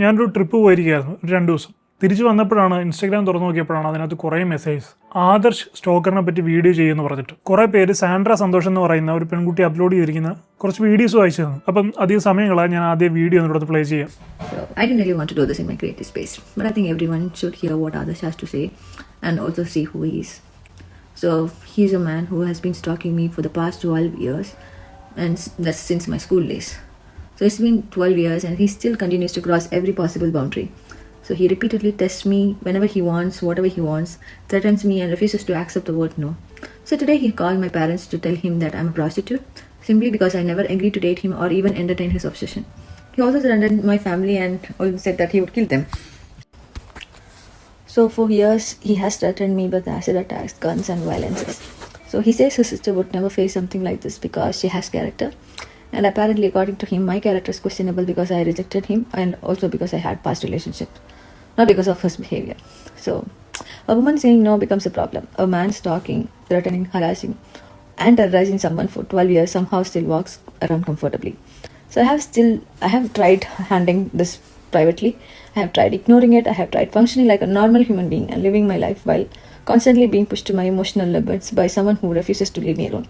ഞാനൊരു ട്രിപ്പ് പോയിരിക്കുകയായിരുന്നു 2 ദിവസം. തിരിച്ചു വന്നപ്പോഴാണ് ഇൻസ്റ്റാഗ്രാം തുറന്നു നോക്കിയപ്പോഴാണ് അതിനകത്ത് കുറേ മെസ്സേജ് ആദർശ് സ്റ്റോക്കറിനെ പറ്റി വീഡിയോ ചെയ്യുമെന്ന് പറഞ്ഞിട്ട് കുറേ പേര് സാൻഡ്ര സന്തോഷം എന്ന് പറയുന്ന ഒരു പെൺകുട്ടി അപ്ലോഡ് ചെയ്തിരിക്കുന്ന കുറച്ച് വീഡിയോസ് വായിച്ചു തന്നു. അപ്പം അധികം സമയങ്ങളാ ഞാൻ ആദ്യം വീഡിയോ ഒന്നിടത്ത് പ്ലേ ചെയ്യാം. I didn't really want to do this in my creative space, but I think everyone should hear what Adarsh has to say and also see who he is. So he's a man who has been stalking me for the past 12 years, and that's since my school days. So it's been 12 years and he still continues to cross every possible boundary. So he repeatedly tests me whenever he wants, whatever he wants, threatens me and refuses to accept the word no. So today he called my parents to tell him that I'm a prostitute, simply because I never agreed to date him or even entertain his obsession. He also threatened my family and also said that he would kill them. So for years he has threatened me with acid attacks, guns and violences. So he says his sister would never face something like this because she has character. And apparently according to him, my character is questionable because I rejected him and also because I had past relationships, not because of his behavior. So a woman saying no becomes a problem. A man stalking, threatening, harassing and terrorizing someone for 12 years somehow still walks around comfortably. So I have tried handling this privately. I have tried ignoring it. I have tried functioning like a normal human being and living my life while constantly being pushed to my emotional limits by someone who refuses to leave me alone.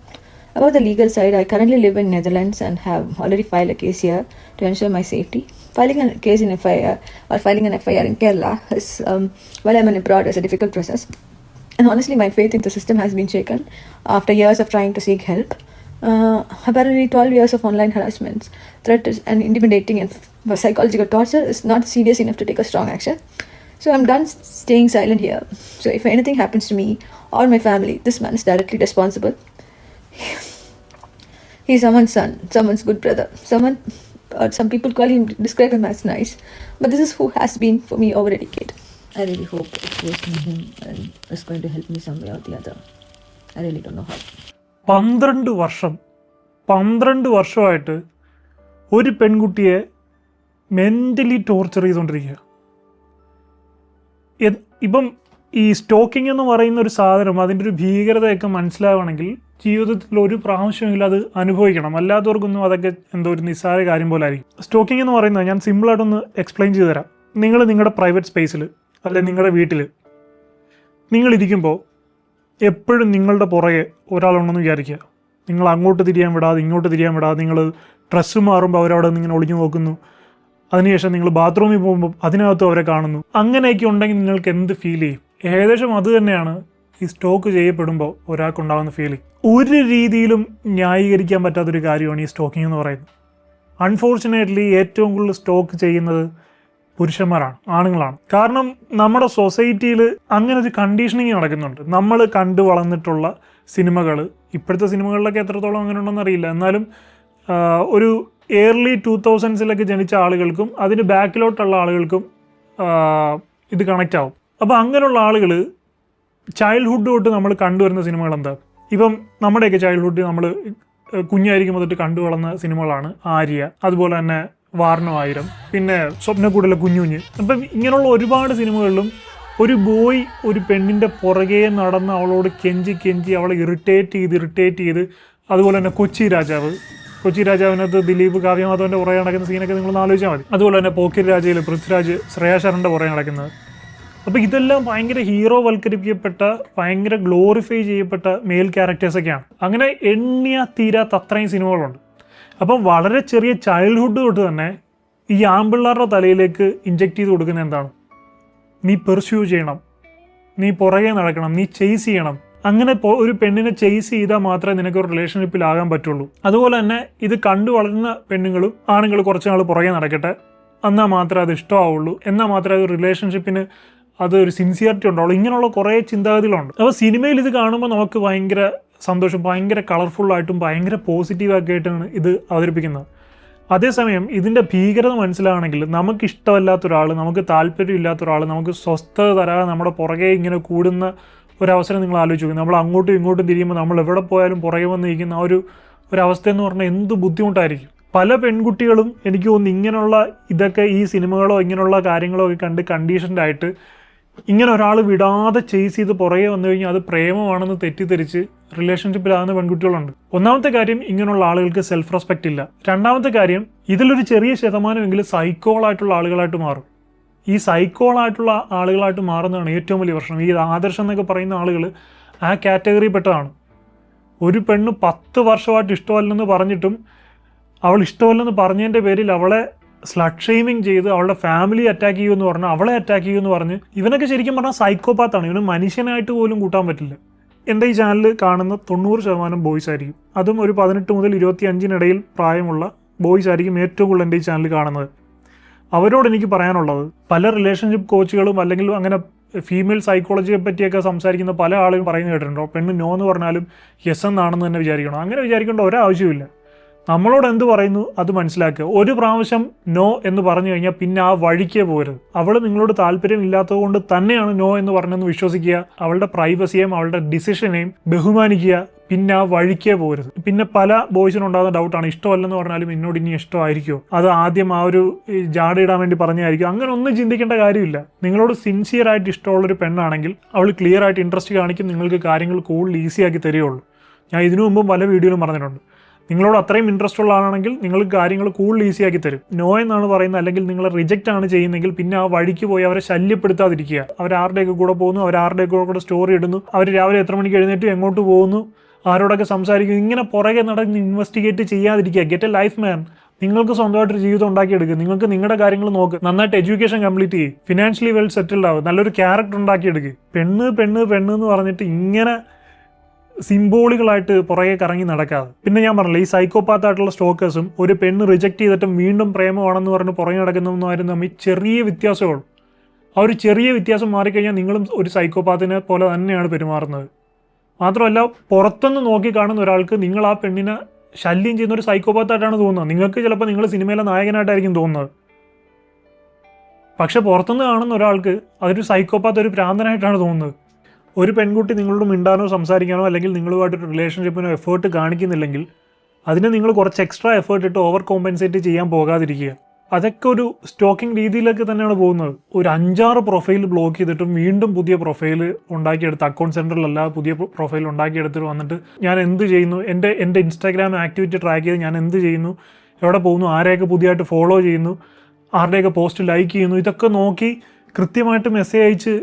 About the legal side, I currently live in Netherlands and have already filed a case here to ensure my safety. Filing a case in FIR or filing an FIR in Kerala is, while I'm abroad, is a difficult process. And honestly, my faith in the system has been shaken after years of trying to seek help. Apparently 12 years of online harassment, threats and intimidating and psychological torture is not serious enough to take a strong action. So I'm done staying silent here. So if anything happens to me or my family, this man is directly responsible. He's someone's son, someone's good brother, some people describe him as nice, but this is who has been for me over a decade. I really hope exposing him and is going to help me some way or the other. I really don't know how. 12 വർഷമായിട്ട് ഒരു പെൺകുട്ടിയെ mentally torture ചെയ്തുകൊണ്ടിരിക്കുക. ഇപ്പം ഈ stocking എന്ന് പറയുന്ന ഒരു സാധനം അതിൻ്റെ ഒരു ഭീകരതയൊക്കെ മനസ്സിലാവണമെങ്കിൽ ജീവിതത്തിൽ ഒരു പ്രാവശ്യമെങ്കിലും അത് അനുഭവിക്കണം. അല്ലാത്തവർക്കൊന്നും അതൊക്കെ എന്തോ ഒരു നിസ്സാര കാര്യം പോലെ ആയിരിക്കും. സ്റ്റോക്കിംഗ് എന്ന് പറയുന്നത് ഞാൻ സിമ്പിളായിട്ടൊന്ന് എക്സ്പ്ലെയിൻ ചെയ്തു തരാം. നിങ്ങൾ നിങ്ങളുടെ പ്രൈവറ്റ് സ്പേസിൽ അല്ലെങ്കിൽ നിങ്ങളുടെ വീട്ടിൽ നിങ്ങളിരിക്കുമ്പോൾ എപ്പോഴും നിങ്ങളുടെ പുറകെ ഒരാളുണ്ടെന്ന് വിചാരിക്കുക. നിങ്ങൾ അങ്ങോട്ട് തിരിയാൻ വിടാതെ ഇങ്ങോട്ട് തിരിയാൻ വിടാതെ നിങ്ങൾ ഡ്രസ്സ് മാറുമ്പോൾ അവരവിടെ നിന്ന് ഇങ്ങനെ ഒളിഞ്ഞു നോക്കുന്നു. അതിനുശേഷം നിങ്ങൾ ബാത്റൂമിൽ പോകുമ്പോൾ അതിനകത്തും അവരെ കാണുന്നു. അങ്ങനെയൊക്കെ ഉണ്ടെങ്കിൽ നിങ്ങൾക്ക് എന്ത് ഫീൽ ചെയ്യും? ഏകദേശം അത് തന്നെയാണ് ഈ സ്റ്റോക്ക് ചെയ്യപ്പെടുമ്പോൾ ഒരാൾക്കുണ്ടാകുന്ന ഫീലിംഗ്. ഒരു രീതിയിലും ന്യായീകരിക്കാൻ പറ്റാത്തൊരു കാര്യമാണ് ഈ സ്റ്റോക്കിംഗ് എന്ന് പറയുന്നത്. അൺഫോർച്ചുനേറ്റ്ലി ഏറ്റവും കൂടുതൽ സ്റ്റോക്ക് ചെയ്യുന്നത് പുരുഷന്മാരാണ്, ആണുങ്ങളാണ്. കാരണം നമ്മുടെ സൊസൈറ്റിയിൽ അങ്ങനെ ഒരു കണ്ടീഷനിങ് നടക്കുന്നുണ്ട്. നമ്മൾ കണ്ടു വളർന്നിട്ടുള്ള സിനിമകൾ, ഇപ്പോഴത്തെ സിനിമകളിലൊക്കെ എത്രത്തോളം അങ്ങനെ ഉണ്ടെന്ന് അറിയില്ല, എന്നാലും ഒരു ഏർലി 2000s ജനിച്ച ആളുകൾക്കും അതിന് ബാക്കിലോട്ടുള്ള ആളുകൾക്കും ഇത് കണക്റ്റ് ആവും. അപ്പോൾ അങ്ങനെയുള്ള ആളുകൾ ചൈൽഡ്ഹുഡ് തൊട്ട് നമ്മൾ കണ്ടുവരുന്ന സിനിമകൾ എന്താ? ഇപ്പം നമ്മുടെയൊക്കെ ചൈൽഡ്ഹുഡ് നമ്മൾ കുഞ്ഞായിരിക്കുമ്പോൾ തൊട്ട് കണ്ടു വളർന്ന സിനിമകളാണ് ആര്യ, അതുപോലെ തന്നെ വാർണോ 1000, പിന്നെ സ്വപ്നക്കൂടിലെ കുഞ്ഞുഞ്ഞ്. അപ്പം ഇങ്ങനെയുള്ള ഒരുപാട് സിനിമകളിലും ഒരു ബോയ് ഒരു പെണ്ണിൻ്റെ പുറകെ നടന്ന് അവളോട് കെഞ്ചി അവളെ ഇറിറ്റേറ്റ് ചെയ്ത്, അതുപോലെ തന്നെ കൊച്ചി രാജാവിനകത്ത് ദിലീപ് കാവ്യമാധവൻ്റെ പുറകെ നടക്കുന്ന സീനൊക്കെ നിങ്ങളൊന്ന് ആലോചിച്ചാൽ മതി. അതുപോലെ തന്നെ പോക്കിരി രാജയിൽ പൃഥ്വിരാജ് ശ്രേയാ ശരണിൻ്റെ പുറകെ നടക്കുന്നത്. അപ്പോൾ ഇതെല്ലാം ഭയങ്കര ഹീറോ വൽക്കരിക്കപ്പെട്ട, ഭയങ്കര ഗ്ലോറിഫൈ ചെയ്യപ്പെട്ട മെയിൽ ക്യാരക്ടേഴ്സൊക്കെയാണ്. അങ്ങനെ എണ്ണിയ തീരാത്ത അത്രയും സിനിമകളുണ്ട്. അപ്പം വളരെ ചെറിയ ചൈൽഡ്ഹുഡ് തൊട്ട് തന്നെ ഈ ആൺപിള്ളേരുടെ തലയിലേക്ക് ഇഞ്ചെക്ട് ചെയ്ത് കൊടുക്കുന്ന എന്താണ്? നീ പെർസ്യൂ ചെയ്യണം, നീ പുറകെ നടക്കണം, നീ ചേസ് ചെയ്യണം. അങ്ങനെ ഒരു പെണ്ണിനെ ചേസ് ചെയ്താൽ മാത്രമേ നിനക്കൊരു റിലേഷൻഷിപ്പിലാകാൻ പറ്റുള്ളൂ. അതുപോലെ തന്നെ ഇത് കണ്ടു വളരുന്ന പെണ്ണുങ്ങളും ആണുങ്ങൾ കുറച്ച് നാൾ പുറകെ നടക്കട്ടെ, എന്നാൽ മാത്രമേ അത് ഇഷ്ടമാവുള്ളൂ, എന്നാൽ മാത്രമേ അത് റിലേഷൻഷിപ്പിന് അതൊരു സിൻസിയറിറ്റി ഉണ്ടാവുള്ളൂ. ഇങ്ങനെയുള്ള കുറേ ചിന്താഗതികളുണ്ട്. അപ്പോൾ സിനിമയിൽ ഇത് കാണുമ്പോൾ നമുക്ക് ഭയങ്കര സന്തോഷം, ഭയങ്കര കളർഫുള്ളായിട്ടും ഭയങ്കര പോസിറ്റീവൊക്കെ ആയിട്ടാണ് ഇത് അവതരിപ്പിക്കുന്നത്. അതേസമയം ഇതിൻ്റെ ഭീകരത മനസ്സിലാവണമെങ്കിൽ നമുക്കിഷ്ടമല്ലാത്ത ഒരാൾ, നമുക്ക് താല്പര്യമില്ലാത്ത ഒരാൾ നമുക്ക് സ്വസ്ഥത തരാതെ നമ്മുടെ പുറകെ ഇങ്ങനെ കൂടുന്ന ഒരവസരം നിങ്ങൾ ആലോചിച്ച് നോക്കും. നമ്മൾ അങ്ങോട്ടും ഇങ്ങോട്ടും തിരിയുമ്പോൾ നമ്മൾ എവിടെ പോയാലും പുറകെ വന്നിരിക്കുന്ന ആ ഒരു അവസ്ഥ എന്ന് പറഞ്ഞാൽ എന്ത് ബുദ്ധിമുട്ടായിരിക്കും. പല പെൺകുട്ടികളും എനിക്ക് തോന്നുന്നു ഇങ്ങനെയുള്ള ഇതൊക്കെ ഈ സിനിമകളോ ഇങ്ങനെയുള്ള കാര്യങ്ങളോ ഒക്കെ കണ്ട് കണ്ടീഷൻഡായിട്ട് ഇങ്ങനെ ഒരാൾ വിടാതെ ചേസ് ചെയ്ത് പുറകെ വന്നു കഴിഞ്ഞാൽ അത് പ്രേമമാണെന്ന് തെറ്റിദ്ധരിച്ച് റിലേഷൻഷിപ്പിലാകുന്ന പെൺകുട്ടികളുണ്ട്. ഒന്നാമത്തെ കാര്യം, ഇങ്ങനെയുള്ള ആളുകൾക്ക് സെൽഫ് റെസ്പെക്റ്റ് ഇല്ല. രണ്ടാമത്തെ കാര്യം, ഇതിലൊരു ചെറിയ ശതമാനമെങ്കിലും സൈക്കോളായിട്ടുള്ള ആളുകളായിട്ട് മാറും. ഈ സൈക്കോളായിട്ടുള്ള ആളുകളായിട്ട് മാറുന്നതാണ് ഏറ്റവും വലിയ പ്രശ്നം. ഈ ആദർശം എന്നൊക്കെ പറയുന്ന ആളുകൾ ആ കാറ്റഗറി പെട്ടതാണ്. ഒരു പെണ്ണ് 10 വർഷമായിട്ട് ഇഷ്ടമല്ലെന്ന് പറഞ്ഞിട്ടും അവൾ ഇഷ്ടമല്ലെന്ന് പറഞ്ഞതിൻ്റെ പേരിൽ അവളെ സ്ലട്ട് ഷെയ്മിങ് ചെയ്ത് അവളുടെ ഫാമിലി അറ്റാക്ക് ചെയ്യുമെന്ന് പറഞ്ഞ് അവളെ അറ്റാക്ക് ചെയ്യുമെന്ന് പറഞ്ഞ് ഇവനൊക്കെ ശരിക്കും പറഞ്ഞാൽ സൈക്കോപാത്താണ്. ഇവന് മനുഷ്യനായിട്ട് പോലും കൂട്ടാൻ പറ്റില്ല. എൻ്റെ ഈ ചാനൽ കാണുന്ന 90% ബോയ്സ് ആയിരിക്കും. അതും ഒരു 18 മുതൽ 25 പ്രായമുള്ള ബോയ്സ് ആയിരിക്കും ഏറ്റവും കൂടുതൽ എൻ്റെ ഈ ചാനൽ കാണുന്നത്. അവരോട് എനിക്ക് പറയാനുള്ളത്, പല റിലേഷൻഷിപ്പ് കോച്ചുകളും അല്ലെങ്കിൽ അങ്ങനെ ഫീമെയിൽ സൈക്കോളജിയെ പറ്റിയൊക്കെ സംസാരിക്കുന്ന പല ആളുകളും പറയുന്നത് കേട്ടിട്ടുണ്ടോ, പെണ്ണ് നോ എന്ന് പറഞ്ഞാലും യെസ് എന്നാണെന്ന് തന്നെ വിചാരിക്കണം. അങ്ങനെ വിചാരിക്കേണ്ട ഒരാവശ്യമില്ല. നമ്മളോട് എന്ത് പറയുന്നു അത് മനസ്സിലാക്കുക. ഒരു പ്രാവശ്യം നോ എന്ന് പറഞ്ഞു കഴിഞ്ഞാൽ പിന്നെ ആ വഴിക്കേ പോരുത്. അവൾ നിങ്ങളോട് താല്പര്യം ഇല്ലാത്തത് കൊണ്ട് തന്നെയാണ് നോ എന്ന് പറഞ്ഞെന്ന് വിശ്വസിക്കുക. അവളുടെ പ്രൈവസിയെയും അവളുടെ ഡിസിഷനെയും ബഹുമാനിക്കുക. പിന്നെ ആ വഴിക്കേ പോരുത്. പിന്നെ പല ബോയ്സിനുണ്ടാകുന്ന ഡൗട്ടാണ്, ഇഷ്ടമല്ലെന്ന് പറഞ്ഞാലും എന്നോട് ഇനി ഇഷ്ടമായിരിക്കുമോ, അത് ആദ്യം ആ ഒരു ജാടയിടാൻ വേണ്ടി പറഞ്ഞായിരിക്കും. അങ്ങനെ ഒന്നും ചിന്തിക്കേണ്ട കാര്യമില്ല. നിങ്ങളോട് സിൻസിയറായിട്ട് ഇഷ്ടമുള്ളൊരു പെണ്ണാണെങ്കിൽ അവൾ ക്ലിയർ ആയിട്ട് ഇൻട്രസ്റ്റ് കാണിക്കും. നിങ്ങൾക്ക് കാര്യങ്ങൾ കൂടുതൽ ഈസിയാക്കി തരികയുള്ളൂ. ഞാൻ ഇതിനു മുമ്പും പല വീഡിയോയിലും പറഞ്ഞിട്ടുണ്ട്. നിങ്ങളോട് അത്രയും ഇൻട്രസ്റ്റ് ഉള്ള ആളാണെങ്കിൽ നിങ്ങൾക്ക് കാര്യങ്ങൾ കൂടുതൽ ഈസിയാക്കി തരും. നോ എന്നാണ് പറയുന്നത് അല്ലെങ്കിൽ നിങ്ങൾ റിജക്റ്റ് ആണ് ചെയ്യുന്നെങ്കിൽ പിന്നെ ആ വഴിക്ക് പോയി അവരെ ശല്യപ്പെടുത്താതിരിക്കുക. അവരാരുടെയൊക്കെ കൂടെ പോകുന്നു, അവരാരുടെയൊക്കെ കൂടെ സ്റ്റോറി ഇടുന്നു, അവർ രാവിലെ എത്ര മണിക്ക് എഴുന്നേറ്റ് എങ്ങോട്ട് പോകുന്നു, ആരോടൊക്കെ സംസാരിക്കുന്നു, ഇങ്ങനെ പുറകെ നടന്ന് ഇൻവെസ്റ്റിഗേറ്റ് ചെയ്യാതിരിക്കുക. ഗെറ്റ് എ ലൈഫ് മാൻ. നിങ്ങൾക്ക് സ്വന്തമായിട്ടൊരു ജീവിതം ഉണ്ടാക്കിയെടുക്കുക. നിങ്ങൾക്ക് നിങ്ങളുടെ കാര്യങ്ങൾ നോക്ക്. നന്നായിട്ട് എഡ്യൂക്കേഷൻ കംപ്ലീറ്റ് ചെയ്യും. ഫിനാൻഷ്യലി വെൽ സെറ്റിൽഡ് ആവും. നല്ലൊരു ക്യാരക്ടർ ഉണ്ടാക്കിയെടുക്കുക. പെണ്ണ് പെണ്ണ് പെണ്ണ് എന്ന് പറഞ്ഞിട്ട് ഇങ്ങനെ സിംബോളുകളായിട്ട് പുറകെ കറങ്ങി നടക്കാതെ. പിന്നെ ഞാൻ പറഞ്ഞില്ല, ഈ സൈക്കോപാത്തായിട്ടുള്ള സ്റ്റോക്കേഴ്സും ഒരു പെണ്ണ് റിജക്റ്റ് ചെയ്തിട്ടും വീണ്ടും പ്രേമമാണെന്ന് പറഞ്ഞ് പുറകെ നടക്കുന്നതുമായിരുന്നു തമ്മിൽ ചെറിയ വ്യത്യാസമുള്ളൂ. ആ ഒരു ചെറിയ വ്യത്യാസം മാറിക്കഴിഞ്ഞാൽ നിങ്ങളും ഒരു സൈക്കോപാത്തിനെ പോലെ തന്നെയാണ് പെരുമാറുന്നത്. മാത്രമല്ല, പുറത്തുനിന്ന് നോക്കി കാണുന്ന ഒരാൾക്ക് നിങ്ങൾ ആ പെണ്ണിനെ ശല്യം ചെയ്യുന്ന ഒരു സൈക്കോപാത്തായിട്ടാണ് തോന്നുന്നത്. നിങ്ങൾക്ക് ചിലപ്പോൾ നിങ്ങൾ സിനിമയിലെ നായകനായിട്ടായിരിക്കും തോന്നുന്നത്. പക്ഷെ പുറത്തുനിന്ന് കാണുന്ന ഒരാൾക്ക് അതൊരു സൈക്കോപാത്ത്, ഒരു ഭ്രാന്തനായിട്ടാണ് തോന്നുന്നത്. ഒരു പെൺകുട്ടി നിങ്ങളോട് മിണ്ടാനോ സംസാരിക്കാനോ അല്ലെങ്കിൽ നിങ്ങളുമായിട്ടൊരു റിലേഷൻഷിപ്പിനോ എഫേർട്ട് കാണിക്കുന്നില്ലെങ്കിൽ അതിന് നിങ്ങൾ കുറച്ച് എക്സ്ട്രാ എഫേർട്ട് ഇട്ട് ഓവർ കോമ്പൻസേറ്റ് ചെയ്യാൻ പോകാതിരിക്കുക. അതൊക്കെ ഒരു സ്റ്റോക്കിംഗ് രീതിയിലൊക്കെ തന്നെയാണ് പോകുന്നത്. ഒരു 5-6 പ്രൊഫൈൽ ബ്ലോക്ക് ചെയ്തിട്ടും വീണ്ടും പുതിയ പ്രൊഫൈൽ ഉണ്ടാക്കിയെടുത്ത്, അക്കൗണ്ട് സെൻറ്ററിലല്ല പുതിയ പ്രൊഫൈൽ ഉണ്ടാക്കിയെടുത്തിട്ട് വന്നിട്ട് ഞാൻ എന്ത് ചെയ്യുന്നു, എൻ്റെ ഇൻസ്റ്റാഗ്രാം ആക്ടിവിറ്റി ട്രാക്ക് ചെയ്ത് ഞാൻ എന്ത് ചെയ്യുന്നു, എവിടെ പോകുന്നു, ആരെയൊക്കെ പുതിയതായിട്ട് ഫോളോ ചെയ്യുന്നു, ആരുടെയൊക്കെ പോസ്റ്റ് ലൈക്ക് ചെയ്യുന്നു, ഇതൊക്കെ നോക്കി കൃത്യമായിട്ട് മെസ്സേജ് അയച്ച്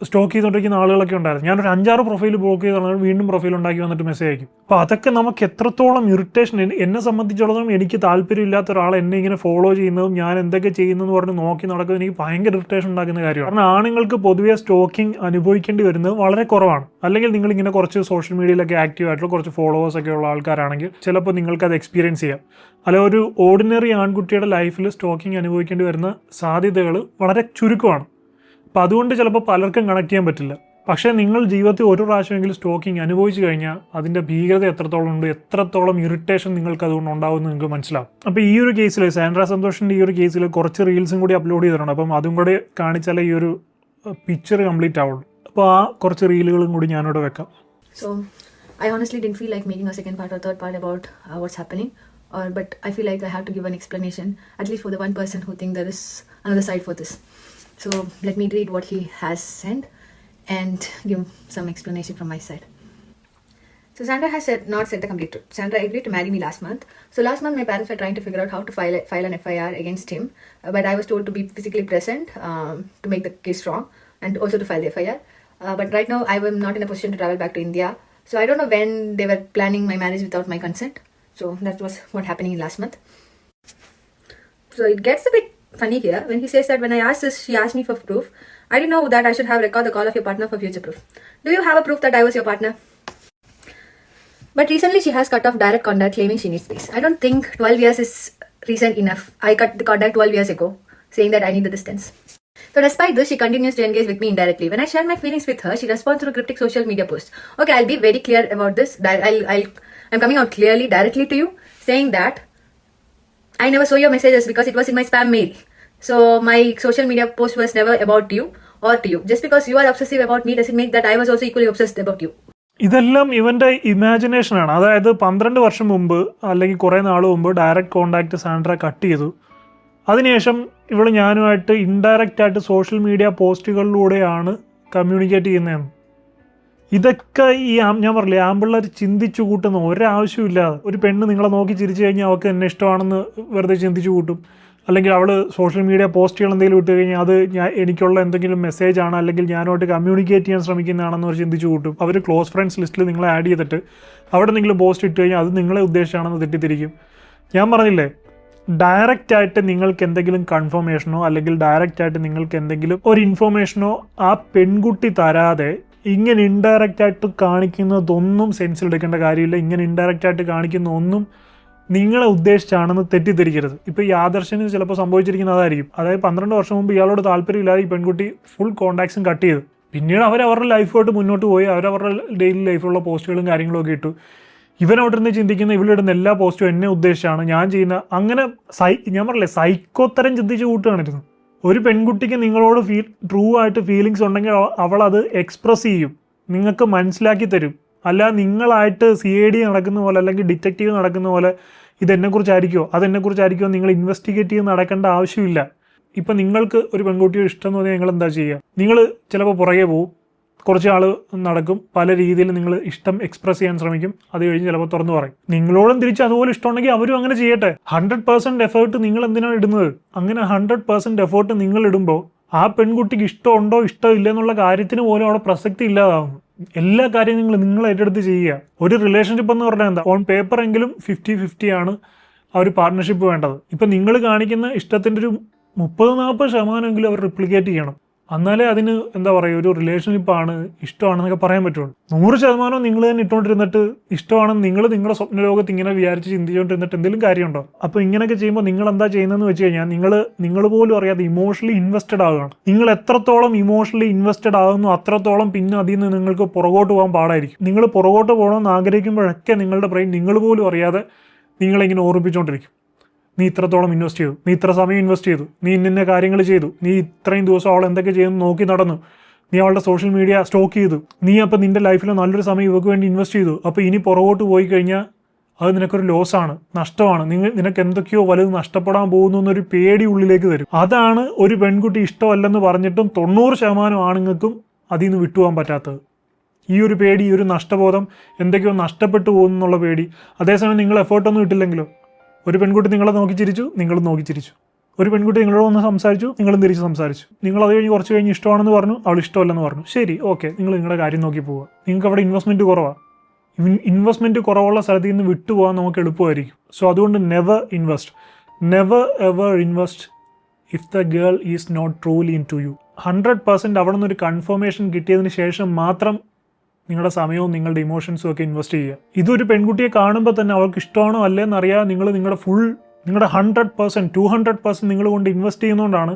സ്റ്റോക്ക് ചെയ്തുകൊണ്ടിരിക്കുന്ന ആളുകളൊക്കെ ഉണ്ടായിരുന്നു. ഞാനൊരു 5-6 പ്രൊഫൈൽ ബ്ലോക്ക് ചെയ്താണ് വീണ്ടും പ്രൊഫൈൽ ഉണ്ടാക്കി വന്നിട്ട് മെസ്സേജ് അയക്കും. അപ്പോൾ അതൊക്കെ നമുക്ക് എത്രത്തോളം ഇറിറ്റേഷൻ. എന്നെ സംബന്ധിച്ചിടത്തോളം എനിക്ക് താല്പര്യമില്ലാത്ത ഒരാൾ എന്നെ ഇങ്ങനെ ഫോളോ ചെയ്യുന്നതും ഞാൻ എന്തൊക്കെ ചെയ്യുന്നതെന്ന് പറഞ്ഞ് നോക്കി നടക്കുന്നത് എനിക്ക് ഭയങ്കര ഇറിറ്റേഷൻ ഉണ്ടാക്കുന്ന കാര്യമാണ്. കാരണം ആണുങ്ങൾക്ക് പൊതുവെ സ്റ്റോക്കിംഗ് അനുഭവിക്കേണ്ടി വരുന്നത് വളരെ കുറവാണ്. അല്ലെങ്കിൽ നിങ്ങളിങ്ങനെ കുറച്ച് സോഷ്യൽ മീഡിയയിലൊക്കെ ആക്റ്റീവ് ആയിട്ടുള്ള കുറച്ച് ഫോളോവേഴ്സൊക്കെ ഉള്ള ആൾക്കാരാണെങ്കിൽ ചിലപ്പോൾ നിങ്ങൾക്കത് എക്സ്പീരിയൻസ് ചെയ്യാം. അല്ല, ഒരു ഓർഡിനറി ആൺകുട്ടിയുടെ ലൈഫിൽ സ്റ്റോക്കിംഗ് അനുഭവിക്കേണ്ടി വരുന്ന സാധ്യതകൾ വളരെ ചുരുക്കമാണ്. അപ്പോൾ അതുകൊണ്ട് ചിലപ്പോൾ പലർക്കും കണക്ട് ചെയ്യാൻ പറ്റില്ല. പക്ഷേ നിങ്ങൾ ജീവിതത്തിൽ ഒരു പ്രാവശ്യമെങ്കിലും സ്റ്റോക്കിംഗ് അനുഭവിച്ചു കഴിഞ്ഞാൽ അതിൻ്റെ ഭീകരത എത്രത്തോളം ഉണ്ട്, എത്രത്തോളം ഇറിറ്റേഷൻ നിങ്ങൾക്ക് അതുകൊണ്ട് ഉണ്ടാവുമെന്ന് നിങ്ങൾക്ക് മനസ്സിലാവും. അപ്പോൾ ഈ ഒരു കേസിൽ സാൻഡ്ര സന്തോഷിൻ്റെ ഈ ഒരു കേസിൽ കുറച്ച് റീൽസും കൂടി അപ്ലോഡ് ചെയ്തിട്ടുണ്ട്. അപ്പം അതും കൂടി കാണിച്ചാലേ ഈ ഒരു പിക്ചർ കംപ്ലീറ്റ് ആവുള്ളൂ. അപ്പോൾ ആ കുറച്ച് റീലുകളും കൂടി ഞാനിവിടെ വെക്കാം. So I honestly didn't feel like making a second part or third part about what's happening, but I feel like I have to give an explanation, at least for the one person who think there is another side for this. So let me read what he has sent and give some explanation from my side. So Sandra has not said the complete truth. Sandra agreed to marry me last month. So last month my parents were trying to figure out how to file an FIR against him, but I was told to be physically present to make the case strong and also to file the FIR. But right now I am not in a position to travel back to India. So I don't know when they were planning my marriage without my consent. So that was what happening in last month. So it gets a bit funny here when he says that when I asked this, she asked me for proof. I didn't know that I should have record the call of your partner for future proof. Do you have a proof that I was your partner? But recently she has cut off direct contact, claiming she needs space. I don't think 12 years is recent enough. I cut the contact 12 years ago, saying that I need the distance. So despite this, she continues to engage with me indirectly. When I share my feelings with her, she responds through cryptic social media posts. Okay, I'll be very clear about this. I'm coming out clearly, directly to you, saying that I never saw your messages because it was in my spam mail. So my social media post was never about you or to you. Just because you are obsessive about me doesn't mean that I was also equally obsessed about you. ഇതെല്ലാം ഇവൻ്റെ ഇമാജിനേഷനാണ്. അതായത് 12 വർഷം മുമ്പ് അല്ലെങ്കിൽ കുറേ നാൾ മുമ്പ് direct contact Sandra cut ചെയ്തു. അതിനുശേഷം ഇവൾ ഞാനുമായിട്ട് ഇൻഡയറക്റ്റായിട്ട് സോഷ്യൽ മീഡിയ പോസ്റ്റുകളിലൂടെയാണ് കമ്മ്യൂണിക്കേറ്റ് ചെയ്യുന്നതെന്ന്. ഇതൊക്കെ ഞാൻ പറഞ്ഞില്ലേ, ആമ്പിള്ളേർ ചിന്തിച്ചു കൂട്ടുന്ന ഒരാവശ്യമില്ലാതെ. ഒരു പെണ്ണ് നിങ്ങളെ നോക്കി ചിരിച്ചു കഴിഞ്ഞാൽ അവൾക്ക് എന്നെ ഇഷ്ടമാണെന്ന് വെറുതെ ചിന്തിച്ചു കൂട്ടും. അല്ലെങ്കിൽ അവൾ സോഷ്യൽ മീഡിയ പോസ്റ്റുകൾ എന്തെങ്കിലും ഇട്ട് കഴിഞ്ഞാൽ അത് എനിക്കുള്ള എന്തെങ്കിലും മെസ്സേജാണ്, അല്ലെങ്കിൽ ഞാനുമായിട്ട് കമ്മ്യൂണിക്കേറ്റ് ചെയ്യാൻ ശ്രമിക്കുന്നതാണെന്ന് അവർ ചിന്തിച്ചു കൂട്ടും. അവർ ക്ലോസ് ഫ്രണ്ട്സ് ലിസ്റ്റിൽ നിങ്ങളെ ആഡ് ചെയ്തിട്ട് അവിടെ എന്തെങ്കിലും പോസ്റ്റ് ഇട്ട് കഴിഞ്ഞാൽ അത് നിങ്ങളെ ഉദ്ദേശിച്ചാണെന്ന് തെറ്റിദ്ധരിക്കും. ഞാൻ പറഞ്ഞില്ലേ, ഡയറക്റ്റായിട്ട് നിങ്ങൾക്ക് എന്തെങ്കിലും കൺഫർമേഷനോ അല്ലെങ്കിൽ ഡയറക്റ്റായിട്ട് നിങ്ങൾക്ക് എന്തെങ്കിലും ഒരു ഇൻഫർമേഷനോ ആ പെൺകുട്ടി തരാതെ ഇങ്ങനെ ഇൻഡയറക്റ്റായിട്ട് കാണിക്കുന്നതൊന്നും സെൻസിലെടുക്കേണ്ട കാര്യമില്ല. ഇങ്ങനെ ഇൻഡയറക്റ്റായിട്ട് കാണിക്കുന്ന ഒന്നും നിങ്ങളെ ഉദ്ദേശിച്ചാണെന്ന് തെറ്റിദ്ധരിക്കരുത്. ഇപ്പോൾ ഈ ആദർശന് ചിലപ്പോൾ സംഭവിച്ചിരിക്കുന്നത് അതായിരിക്കും. അതായത് 12 വർഷം മുമ്പ് ഇയാളോട് താല്പര്യമില്ലാതെ ഈ പെൺകുട്ടി ഫുൾ കോൺടാക്ട്സും കട്ട് ചെയ്തു. പിന്നീട് അവരവരുടെ ലൈഫുമായിട്ട് മുന്നോട്ട് പോയി, അവരവരുടെ ഡെയിലി ലൈഫിലുള്ള പോസ്റ്റുകളും കാര്യങ്ങളൊക്കെ ഇട്ടു. ഇവനോട്ട് നിന്ന് ചിന്തിക്കുന്ന ഇവളിടുന്ന എല്ലാ പോസ്റ്റും എന്നെ ഉദ്ദേശിച്ചാണ്, ഞാൻ ചെയ്യുന്ന അങ്ങനെ ഞാൻ പറഞ്ഞില്ലേ, സൈക്കോത്തരം ചിന്തിച്ച് കൂട്ടുകയാണിരുന്നു. ഒരു പെൺകുട്ടിക്ക് നിങ്ങളോട് ട്രൂ ആയിട്ട് ഫീലിങ്സ് ഉണ്ടെങ്കിൽ അവൾ അത് എക്സ്പ്രസ് ചെയ്യും, നിങ്ങൾക്ക് മനസ്സിലാക്കി തരും. അല്ല നിങ്ങളായിട്ട് CID നടക്കുന്ന പോലെ അല്ലെങ്കിൽ ഡിറ്റക്റ്റീവ് നടക്കുന്ന പോലെ ഇതെന്നെക്കുറിച്ചായിരിക്കുമോ അതെന്നെക്കുറിച്ചായിരിക്കുമോ നിങ്ങൾ ഇൻവെസ്റ്റിഗേറ്റ് ചെയ്ത് നടക്കേണ്ട ആവശ്യമില്ല. ഇപ്പം നിങ്ങൾക്ക് ഒരു പെൺകുട്ടിയോ ഇഷ്ടം എന്ന് പറഞ്ഞാൽ നിങ്ങൾ എന്താ ചെയ്യുക? നിങ്ങൾ ചിലപ്പോൾ പുറകെ പോവും, കുറച്ച് ആൾ നടക്കും, പല രീതിയിൽ നിങ്ങൾ ഇഷ്ടം എക്സ്പ്രസ് ചെയ്യാൻ ശ്രമിക്കും. അത് കഴിഞ്ഞ് ചിലപ്പോൾ തുറന്നു പറയും. നിങ്ങളോടും തിരിച്ച് അതുപോലെ ഇഷ്ടമുണ്ടെങ്കിൽ അവരും അങ്ങനെ ചെയ്യട്ടെ. 100% എഫേർട്ട് നിങ്ങൾ എന്തിനാണ് ഇടുന്നത്? അങ്ങനെ 100% എഫേർട്ട് നിങ്ങൾ ഇടുമ്പോൾ ആ പെൺകുട്ടിക്ക് ഇഷ്ടമുണ്ടോ ഇഷ്ടമില്ല എന്നുള്ള കാര്യത്തിന് പോലും അവിടെ പ്രസക്തി ഇല്ലാതാവുന്നു. എല്ലാ കാര്യങ്ങളും നിങ്ങൾ ഏറ്റെടുത്ത് ചെയ്യുക. ഒരു റിലേഷൻഷിപ്പ് എന്ന് പറഞ്ഞാൽ എന്താ, ഓൺ പേപ്പർ എങ്കിലും 50-50 ആണ് ആ ഒരു പാർട്ട്ണർഷിപ്പ് വേണ്ടത്. ഇപ്പം നിങ്ങൾ കാണിക്കുന്ന ഇഷ്ടത്തിൻ്റെ ഒരു 30-40% അവർ റിപ്ലിക്കേറ്റ് ചെയ്യണം. എന്നാലേ അതിന് എന്താ പറയുക, ഒരു റിലേഷൻഷിപ്പാണ് ഇഷ്ടമാണെന്നൊക്കെ പറയാൻ പറ്റുള്ളൂ. 100% നിങ്ങൾ തന്നെ ഇട്ടുകൊണ്ടിരുന്നിട്ട് ഇഷ്ടമാണെന്ന് നിങ്ങളുടെ സ്വപ്ന ലോകത്ത് ഇങ്ങനെ വിചാരിച്ച് ചിന്തിച്ചുകൊണ്ടിരുന്നിട്ട് എന്തെങ്കിലും കാര്യമുണ്ടോ? അപ്പോൾ ഇങ്ങനെയൊക്കെ ചെയ്യുമ്പോൾ നിങ്ങൾ എന്താ ചെയ്യുന്നതെന്ന് വെച്ച് കഴിഞ്ഞാൽ നിങ്ങൾ പോലും അറിയാതെ ഇമോഷണലി ഇൻവെസ്റ്റഡ് ആവുകയാണ്. നിങ്ങൾ എത്രത്തോളം ഇമോഷണലി ഇൻവെസ്റ്റഡ് ആകുന്നു അത്രത്തോളം പിന്നെ അതിൽ നിന്ന് നിങ്ങൾക്ക് പുറകോട്ട് പോകാൻ പാടായിരിക്കും. നിങ്ങൾ പുറകോട്ട് പോകണമെന്ന് ആഗ്രഹിക്കുമ്പോഴൊക്കെ നിങ്ങളുടെ ബ്രെയിൻ നിങ്ങൾ പോലും അറിയാതെ നിങ്ങളിങ്ങനെ ഓർമ്മിപ്പിച്ചുകൊണ്ടിരിക്കും. നീ ഇത്രത്തോളം ഇൻവെസ്റ്റ് ചെയ്തു, നീ ഇത്ര സമയം ഇൻവെസ്റ്റ് ചെയ്തു, നീ ഇന്ന കാര്യങ്ങൾ ചെയ്തു, നീ ഇത്രയും ദിവസം അവൾ എന്തൊക്കെ ചെയ്യുന്നു നോക്കി നടന്നു, നീ അവളുടെ സോഷ്യൽ മീഡിയ സ്റ്റോക്ക് ചെയ്തു, നീ അപ്പം നിൻ്റെ ലൈഫിൽ നല്ലൊരു സമയം ഇവർക്ക് വേണ്ടി ഇൻവെസ്റ്റ് ചെയ്തു. അപ്പോൾ ഇനി പുറകോട്ട് പോയി കഴിഞ്ഞാൽ അത് നിനക്കൊരു ലോസാണ്, നഷ്ടമാണ്, നിനക്ക് എന്തൊക്കെയോ വലുത് നഷ്ടപ്പെടാൻ പോകുന്നു എന്നൊരു പേടി ഉള്ളിലേക്ക് തരും. അതാണ് ഒരു പെൺകുട്ടി ഇഷ്ടമല്ലെന്ന് പറഞ്ഞിട്ടും 90% ആണുങ്ങൾക്കും അതിൽ നിന്ന് വിട്ടുപോകാൻ പറ്റാത്തത്. ഈ ഒരു പേടി, ഈ ഒരു നഷ്ടബോധം, എന്തൊക്കെയോ നഷ്ടപ്പെട്ടു പോകുന്നു എന്നുള്ള പേടി. അതേസമയം നിങ്ങൾ എഫേർട്ടൊന്നും ഇട്ടില്ലെങ്കിലോ, ഒരു പെൺകുട്ടി നിങ്ങളെ നോക്കി ചിരിച്ചു, നിങ്ങളും നോക്കി ചിരിച്ചു. ഒരു പെൺകുട്ടി നിങ്ങളോട് ഒന്ന് സംസാരിച്ചു, നിങ്ങളും തിരിച്ച് സംസാരിച്ചു. നിങ്ങൾ അത് കഴിഞ്ഞ് കുറച്ച് കഴിഞ്ഞ് ഇഷ്ടമാണെന്ന് പറഞ്ഞു, അവൾ ഇഷ്ടമല്ലെന്ന് പറഞ്ഞു. ശരി, ഓക്കെ, നിങ്ങൾ നിങ്ങളുടെ കാര്യം നോക്കി പോവുക. നിങ്ങൾക്ക് അവിടെ ഇൻവെസ്റ്റ്മെൻറ്റ് കുറവാണ്. ഇൻവെസ്റ്റ്മെൻറ്റ് കുറവുള്ള സ്ഥലത്ത് നിന്ന് വിട്ടുപോകാൻ നമുക്ക് എളുപ്പമായിരിക്കും. സോ അതുകൊണ്ട് never ever invest if the girl is not truly into you. 100% അവിടെ നിന്നൊരു കൺഫർമേഷൻ കിട്ടിയതിന് ശേഷം മാത്രം നിങ്ങളുടെ സമയവും നിങ്ങളുടെ ഇമോഷൻസും ഒക്കെ ഇൻവെസ്റ്റ് ചെയ്യുക. ഇതൊരു പെൺകുട്ടിയെ കാണുമ്പോൾ തന്നെ അവൾക്ക് ഇഷ്ടമാണോ അല്ലേന്ന് അറിയാതെ നിങ്ങളുടെ 100%, 200% നിങ്ങൾ കൊണ്ട് ഇൻവെസ്റ്റ് ചെയ്യുന്നതുകൊണ്ടാണ്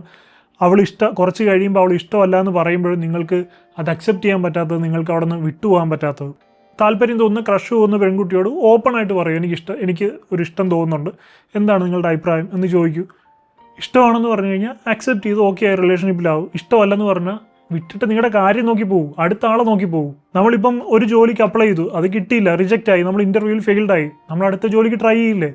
കുറച്ച് കഴിയുമ്പോൾ അവൾ ഇഷ്ടമല്ല എന്ന് പറയുമ്പോഴും നിങ്ങൾക്ക് അത് അക്സെപ്റ്റ് ചെയ്യാൻ പറ്റാത്തത്, നിങ്ങൾക്ക് അവിടെ നിന്ന് വിട്ടുപോകാൻ പറ്റാത്തത്. താല്പര്യം തോന്നുന്ന, ക്രഷ് തോന്നുന്ന പെൺകുട്ടിയോട് ഓപ്പണായിട്ട് പറയും, എനിക്ക് ഒരു ഇഷ്ടം തോന്നുന്നുണ്ട്, എന്താണ് നിങ്ങളുടെ അഭിപ്രായം എന്ന് ചോദിക്കൂ. ഇഷ്ടമാണെന്ന് പറഞ്ഞു കഴിഞ്ഞാൽ അക്സെപ്റ്റ് ചെയ്ത് ഓക്കെ ആയി റിലേഷൻഷിപ്പിലാവും. ഇഷ്ടമല്ലെന്ന് പറഞ്ഞാൽ വിട്ടിട്ട് നിങ്ങളുടെ കാര്യം നോക്കി പോകും, അടുത്ത ആളെ നോക്കി പോകും. നമ്മളിപ്പം ഒരു ജോലിക്ക് അപ്ലൈ ചെയ്തു, അത് കിട്ടിയില്ല, റിജക്റ്റ് ആയി, നമ്മൾ ഇൻ്റർവ്യൂവിൽ ഫെയിൽഡായി, നമ്മൾ അടുത്ത ജോലിക്ക് ട്രൈ ചെയ്യില്ലേ?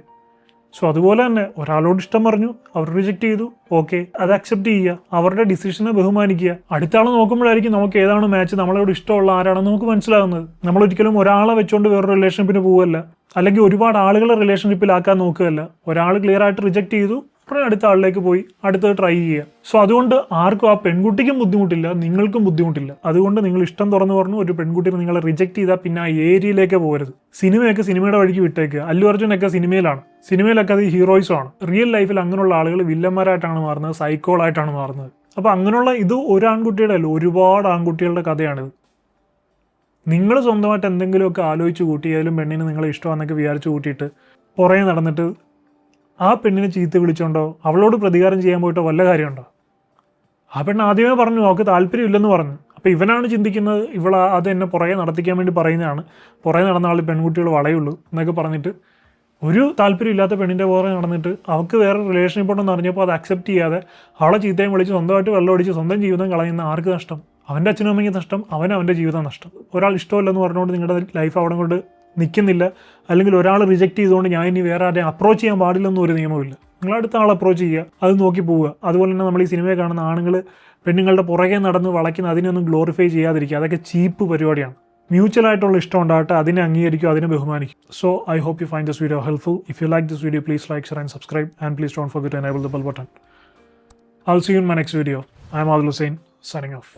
സോ അതുപോലെ തന്നെ ഒരാളോട് ഇഷ്ടം പറഞ്ഞു, അവർ റിജക്റ്റ് ചെയ്തു, ഓക്കെ, അത് അക്സെപ്റ്റ് ചെയ്യുക, അവരുടെ ഡിസിഷനെ ബഹുമാനിക്കുക. അടുത്ത ആൾ നോക്കുമ്പോഴായിരിക്കും നമുക്ക് ഏതാണ് മാച്ച്, നമ്മളോട് ഇഷ്ടമുള്ള ആരാണെന്ന് നമുക്ക് മനസ്സിലാകുന്നത്. നമ്മളൊരിക്കലും ഒരാളെ വെച്ചുകൊണ്ട് വേറൊരു റിലേഷൻഷിപ്പിന് പോവുകയല്ല, അല്ലെങ്കിൽ ഒരുപാട് ആളുകളെ റിലേഷൻഷിപ്പിലാക്കാൻ നോക്കുകയല്ല. ഒരാൾ ക്ലിയർ ആയിട്ട് റിജക്റ്റ് ചെയ്തു, അപ്പോഴും അടുത്ത ആളിലേക്ക് പോയി അടുത്തത് ട്രൈ ചെയ്യുക. സോ അതുകൊണ്ട് ആർക്കും, ആ പെൺകുട്ടിക്കും ബുദ്ധിമുട്ടില്ല, നിങ്ങൾക്കും ബുദ്ധിമുട്ടില്ല. അതുകൊണ്ട് നിങ്ങൾ ഇഷ്ടം തുറന്നു പറഞ്ഞു ഒരു പെൺകുട്ടിയെ നിങ്ങളെ റിജക്റ്റ് ചെയ്താൽ പിന്നെ ആ ഏരിയയിലേക്ക് പോകരുത്. സിനിമയൊക്കെ സിനിമയുടെ വഴിക്ക് വിട്ടേക്കുക. അല്ലു അർജുനൊക്കെ സിനിമയിലാണ്, സിനിമയിലൊക്കെ അത് ഹീറോയിസുമാണ്. റിയൽ ലൈഫിൽ അങ്ങനെയുള്ള ആളുകൾ വില്ലന്മാരായിട്ടാണ് മാറുന്നത്, സൈക്കോളായിട്ടാണ് മാറുന്നത്. അപ്പോൾ അങ്ങനെയുള്ള ഇത് ഒരു ആൺകുട്ടിയുടെ അല്ല, ഒരുപാട് ആൺകുട്ടികളുടെ കഥയാണിത്. നിങ്ങൾ സ്വന്തമായിട്ട് എന്തെങ്കിലുമൊക്കെ ആലോചിച്ച് കൂട്ടി, ഏതെങ്കിലും പെണ്ണിന് നിങ്ങളെ ഇഷ്ടമാണെന്നൊക്കെ വിചാരിച്ച് കൂട്ടിയിട്ട് പുറകെ നടന്നിട്ട് ആ പെണ്ണിനെ ചീത്ത വിളിച്ചോണ്ടോ അവളോട് പ്രതികാരം ചെയ്യാൻ പോയിട്ടോ വല്ല കാര്യമുണ്ടോ? ആ പെണ്ണ് ആദ്യമേ പറഞ്ഞു അവൾക്ക് താല്പര്യമില്ലെന്ന് പറഞ്ഞു. അപ്പോൾ ഇവനാണ് ചിന്തിക്കുന്നത് അത് എന്നെ പുറകെ നടത്തിക്കാൻ വേണ്ടി പറയുന്നതാണ്, പുറകെ നടന്ന ആൾ പെൺകുട്ടികൾ വളയുള്ളൂ എന്നൊക്കെ പറഞ്ഞിട്ട് ഒരു താല്പര്യമില്ലാത്ത പെണ്ണിൻ്റെ പുറകെ നടന്നിട്ട് അവൾക്ക് വേറെ റിലേഷൻഷിപ്പ് ഉണ്ടെന്ന് അറിഞ്ഞപ്പോൾ അത് അക്സെപ്റ്റ് ചെയ്യാതെ അവളെ ചീത്തയും വിളിച്ച് സ്വന്തമായിട്ട് വെള്ളം അടിച്ച് സ്വന്തം ജീവിതം കളയുന്ന ആർക്ക് നഷ്ടം? അവൻ്റെ അച്ഛനും അമ്മയ്ക്ക് നഷ്ടം, അവൻ്റെ ജീവിതം നഷ്ടം. ഒരാൾ ഇഷ്ടമല്ലെന്ന് പറഞ്ഞുകൊണ്ട് നിങ്ങളുടെ ലൈഫ് അവിടെ കൊണ്ട് നിൽക്കുന്നില്ല, അല്ലെങ്കിൽ ഒരാൾ റിജക്റ്റ് ചെയ്തുകൊണ്ട് ഞാൻ ഇനി വേറെ ആരെയും അപ്രോച്ച് ചെയ്യാൻ പാടില്ലെന്നും ഒരു നിയമമില്ല. നിങ്ങളടുത്ത ആൾ അപ്രോച്ച് ചെയ്യുക, അത് നോക്കി പോവുക. അതുപോലെ തന്നെ നമ്മൾ ഈ സിനിമയെ കാണുന്ന ആണുങ്ങൾ പെണ്ണുങ്ങളുടെ പുറകെ നടന്ന് വളയ്ക്കുന്ന അതിനൊന്നും ഗ്ലോറിഫൈ ചെയ്യാതിരിക്കുക. അതൊക്കെ ചീപ്പ് പരിപാടിയാണ്. മ്യൂച്വൽ ആയിട്ടുള്ള ഇഷ്ടം ഉണ്ടാകട്ടെ, അതിനെ അംഗീകരിക്കും, അതിനെ ബഹുമാനിക്കും. So I hope you find this video helpful. If you like this video, please like, share and subscribe, and please don't forget to enable the bell button. I'll see you in my next video. I'm Adil Hussain, signing off.